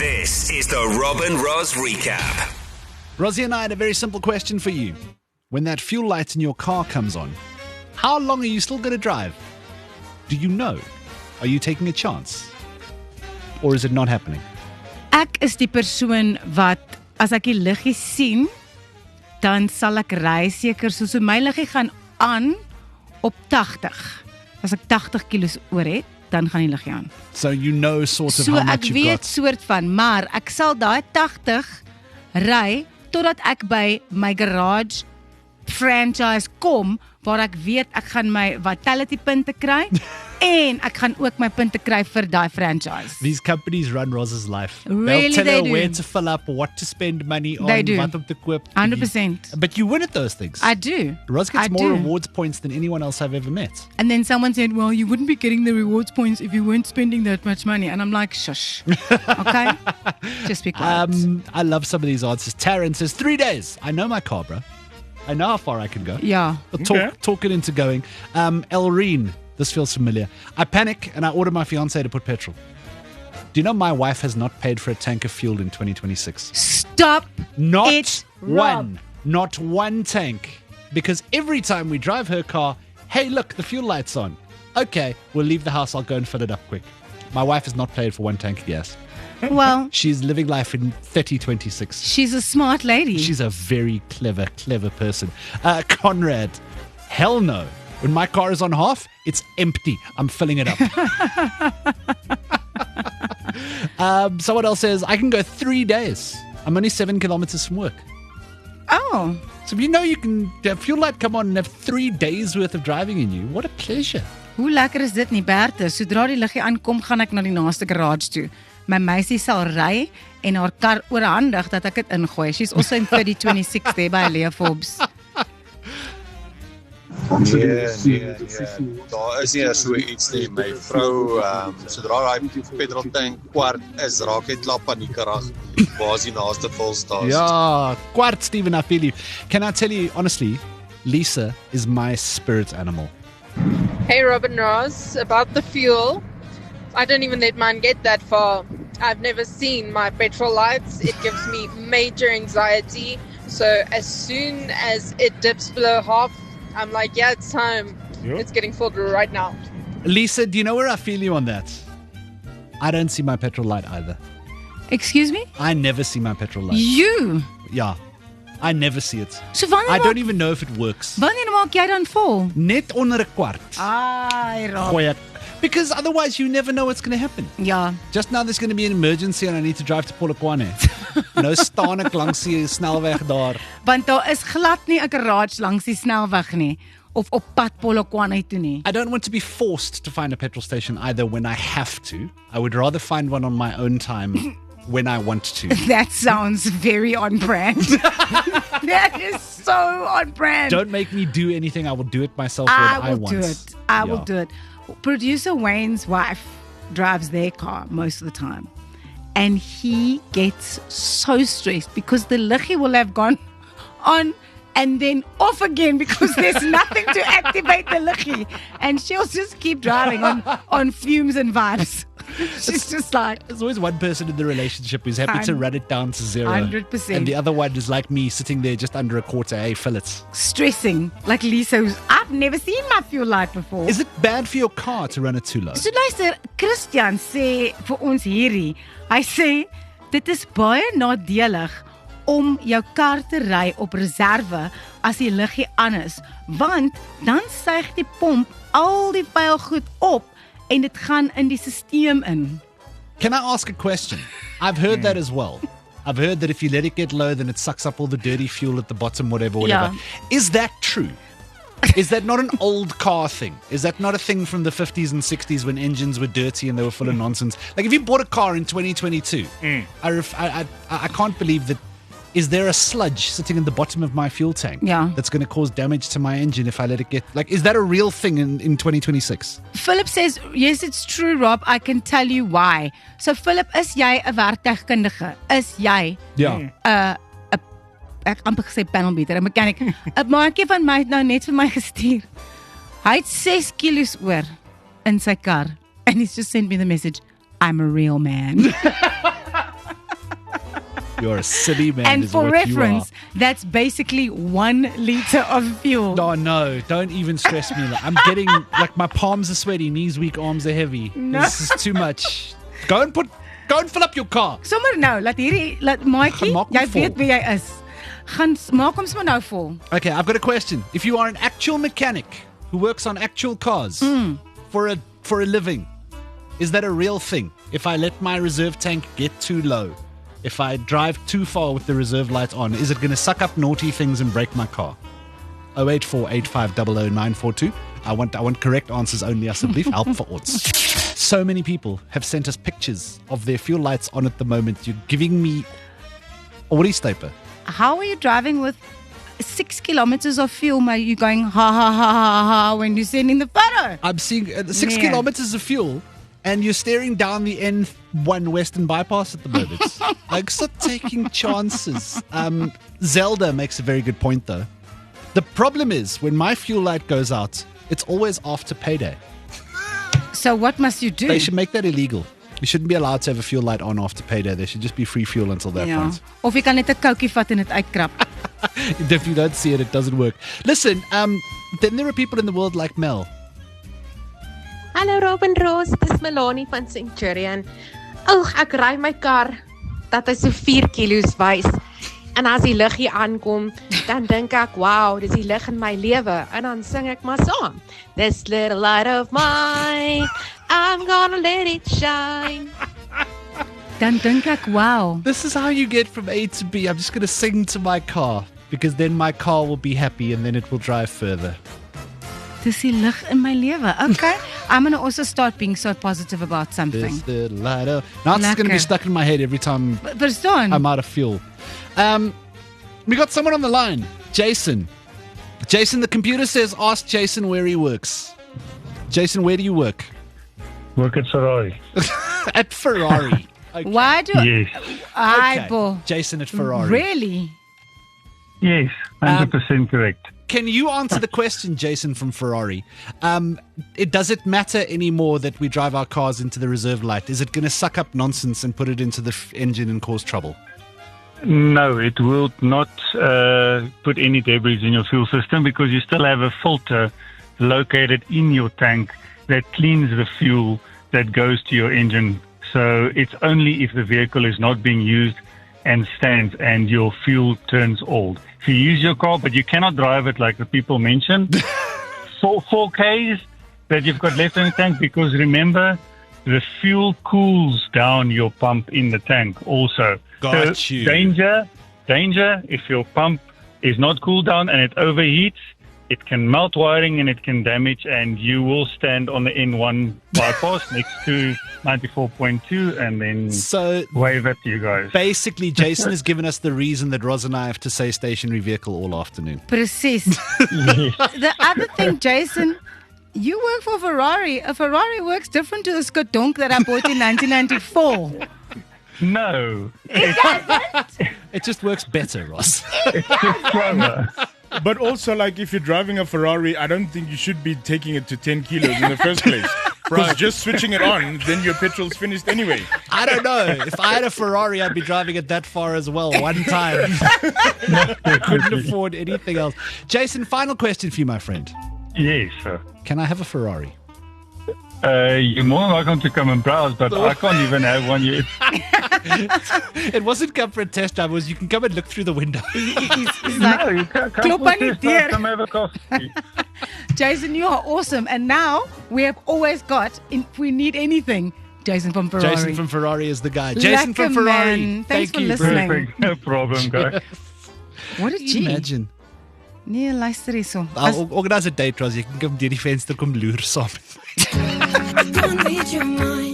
This is the Rob and Roz Recap. Rosie and I had a very simple question for you. When that fuel light in your car comes on, how long are you still going to drive? Do you know? Are you taking a chance? Or is it not happening? Ek is die persoon wat, as ek die liggie sien, dan sal ek ry seker, soos my liggie gaan aan op 80. As ek 80 kilos oor het, dan gaan die liggie aan. So you know sort of how much you've got. So ek weet soort van, maar ek sal daai 80 ry, totdat ek by my garage franchise kom, waar ek weet ek gaan my vitality punte kry, en ek gaan ook my punte kry vir daai franchise. These companies run Roz's life. Really, They'll tell they her do. where to fill up, what to spend money on, They do. wat om te koop. 100%. But you win at those things. I do. Roz gets I more do. rewards points than anyone else I've ever met. And then someone said, well, you wouldn't be getting the rewards points if you weren't spending that much money. And I'm like, shush. Okay? Just be quiet. I love some of these answers. Taryn says, 3 days. I know my car, bro. I know how far I can go. Yeah. Talk it into going. Elreen, this feels familiar. I panic and I order my fiance to put petrol. Do you know my wife has not paid for a tank of fuel in 2026? Stop Not it, one. Not one tank. Because every time we drive her car, hey, look, the fuel light's on. Okay, we'll leave the house. I'll go and fill it up quick. My wife has not paid for one tank of gas. Well, She's living life in 3026. she's a smart lady. She's a very clever person. Conrad, hell no. When my car is on half, it's empty. I'm filling it up. Someone else says, I can go 3 days. I'm only 7 kilometers from work. Oh, So if you know you can have fuel light come on and have 3 days worth of driving in you, what a pleasure. hoe lekker is dit nie, Berthe? Sodra die liggie aankom, gaan ek na die naaste garage toe. My meisie sal ry en haar kar oorhandig dat ek dit ingooi. She's also in 3026 there by Leah Forbes. Nee. Daar is nie so iets nie. My vrou, sodra daai petrol tank kwart is, raak hy klap paniekerig. Waar is die naaste volstasie? Yeah, kwart, Stephen, I feel you. Can I tell you, honestly, Lisa is my spirit animal. Hey Rob and Roz, about the fuel, I don't even let mine get that far. I've never seen my petrol lights. It gives me major anxiety. So as soon as it dips below half, I'm like, yeah, it's time. Yep. It's getting filled right now. Lisa, do you know where I feel you on that? I don't see my petrol light either. Excuse me? I never see my petrol light. You? Yeah, I never see it. So I don't even know if it works. wanneer maak jy dan vol? Net onder 'n kwart. Ai, Rob. Gooi ek. Because otherwise you never know what's going to happen. Ja. Just now there's going to be an emergency and I need to drive to Polokwane. Nou staan ek langs die snelweg daar. Want daar is glad nie 'n garage langs die snelweg nie, of op pad Polokwane toe nie. I don't want to be forced to find a petrol station either when I have to. I would rather find one on my own time when I want to. That sounds very on brand. That is so on brand. Don't make me do anything. I will do it myself when I will want. do it. I will do it. Producer Wayne's wife drives their car most of the time. And he gets so stressed because the liggie will have gone on and then off again because there's nothing to activate the liggie. And she'll just keep driving on fumes and vibes. She's just like... There's always one person in the relationship who's happy to run it down to 0. 100%. And the other one is like me, sitting there just under a quarter. Hey, fill it. stressing, like Lisa, who's, I've never seen my fuel light before. Is it bad for your car to run it too low? So luister, Christian sê vir ons hierdie, hy sê, dit is baie nadelig om jou kar te ry op reserve as die liggie aan is, want dan suig die pomp al die vuil goed op en dit gaan in die stelsel in. Can I ask a question? I've heard that as well. I've heard that if you let it get low, then it sucks up all the dirty fuel at the bottom, whatever. Yeah. Is that true? Is that not an old car thing? Is that not a thing from the 50s and 60s when engines were dirty and they were full of nonsense? Like if you bought a car in 2022, I can't believe that. Is there a sludge sitting in the bottom of my fuel tank that's going to cause damage to my engine if I let it get... Like, is that a real thing in 2026? Philip says, yes, it's true, Rob. I can tell you why. So, Philip, is jy 'n werktuigkundige? Is jy ek amper gesê panelbeater, 'n mechanic? 'n maatjie van my het nou net vir my gestuur. Hy het 6 kilos oor in sy kar. And he's just sent me the message, I'm a real man. You're a silly man. And is for what you reference, that's basically 1 liter of fuel. are. Oh no, don't even stress me. I'm getting, my palms are sweaty, knees weak, arms are heavy. No. This is too much. Go and fill up your car. Sommer nou, laat Maatjie, Maak hom jy vol. weet wie jy is. Gaan maak hom sommer nou vol. Okay, I've got a question. If you are an actual mechanic who works on actual cars for a living, is that a real thing? If I let my reserve tank get too low, if I drive too far with the reserve light on, is it going to suck up naughty things and break my car? 08485000942. I want correct answers only, asseblief. Help for odds. So many people have sent us pictures of their fuel lights on at the moment. You're giving me Oristaper. How are you driving with 6 kilometers of fuel, but you're going ha ha ha ha ha when you're sending the photo? I'm seeing 6 Yeah. kilometers of fuel, and you're staring down the N1 Western bypass at the moment. Stop taking chances. Zelda makes a very good point, though. The problem is, when my fuel light goes out, it's always after payday. So what must you do? They should make that illegal. You shouldn't be allowed to have a fuel light on after payday. There should just be free fuel until that point. Of jy kan net 'n koutjie vat en dit uitkrap. If you don't see it, it doesn't work. Listen, then there are people in the world like Mel. Hallo Robin Roos, dis Melanie van Centurion. Ek ry my kar dat hy so 4 kilos wys. En as die lig hier aankom, dan dink ek, wow, dis die lig in my lewe. En dan sing ek maar saam. This little light of mine, I'm gonna let it shine. Dan dink ek, wow. This is how you get from A to B. I'm just going to sing to my car, because then my car will be happy and then it will drive further. Dis die lig in my lewe. Okay. I'm going to also start being so positive about something. This little light of... Now it's going to be Lekker. stuck in my head every time Verstaan? I'm out of fuel. We got someone on the line. Jason. Jason, the computer says ask Jason where he works. Jason, where do you work? Work at Ferrari. At Ferrari. Okay. Why do Yes. I bo? Jason at Ferrari. Really? Yes, 100% correct. Can you answer the question, Jason from Ferrari? Does it matter anymore that we drive our cars into the reserve light? Is it going to suck up nonsense and put it into the engine and cause trouble? No, it will not put any debris in your fuel system because you still have a filter located in your tank that cleans the fuel that goes to your engine. So it's only if the vehicle is not being used and stands and your fuel turns old. If you use your car, but you cannot drive it like the people mentioned, 4Ks that you've got left in the tank, because remember, the fuel cools down your pump in the tank also. Got So you. Danger, if your pump is not cooled down and it overheats, it can melt wiring and it can damage, and you will stand on the N1 bypass next to 94.2 and then wave at you guys. Basically, Jason has given us the reason that Roz and I have to say stationary vehicle all afternoon. Precies. The other thing, Jason, you work for Ferrari. A Ferrari works different to the Skodonk that I bought in 1994. No, It just works better, Roz. it's just slower. But also, like, if you're driving a Ferrari, I don't think you should be taking it to 10 kilos in the first place. Because just switching it on, then your petrol's finished anyway. I don't know. If I had a Ferrari, I'd be driving it that far as well, one time. I couldn't afford anything else. Jason, final question for you, my friend. Yes, sir. Can I have a Ferrari? You're more than welcome to come and browse, but I can't even have one yet. It wasn't come for a test drive. It was you can come and look through the window. He's No, like, you can't come Klop for aan die test drive, deur. come have a coffee. Jason, you are awesome. And now we have always got, if we need anything, Jason from Ferrari. Jason from Ferrari is the guy. Jason from Lekker, Ferrari. man. Thanks Thank for you. listening. Perfect, no problem, guys. What a Can you G. imagine? Nee, luister hierso. I'll organise a date, Roz. You can come deur die venster kom loer saam. Don't read your mind.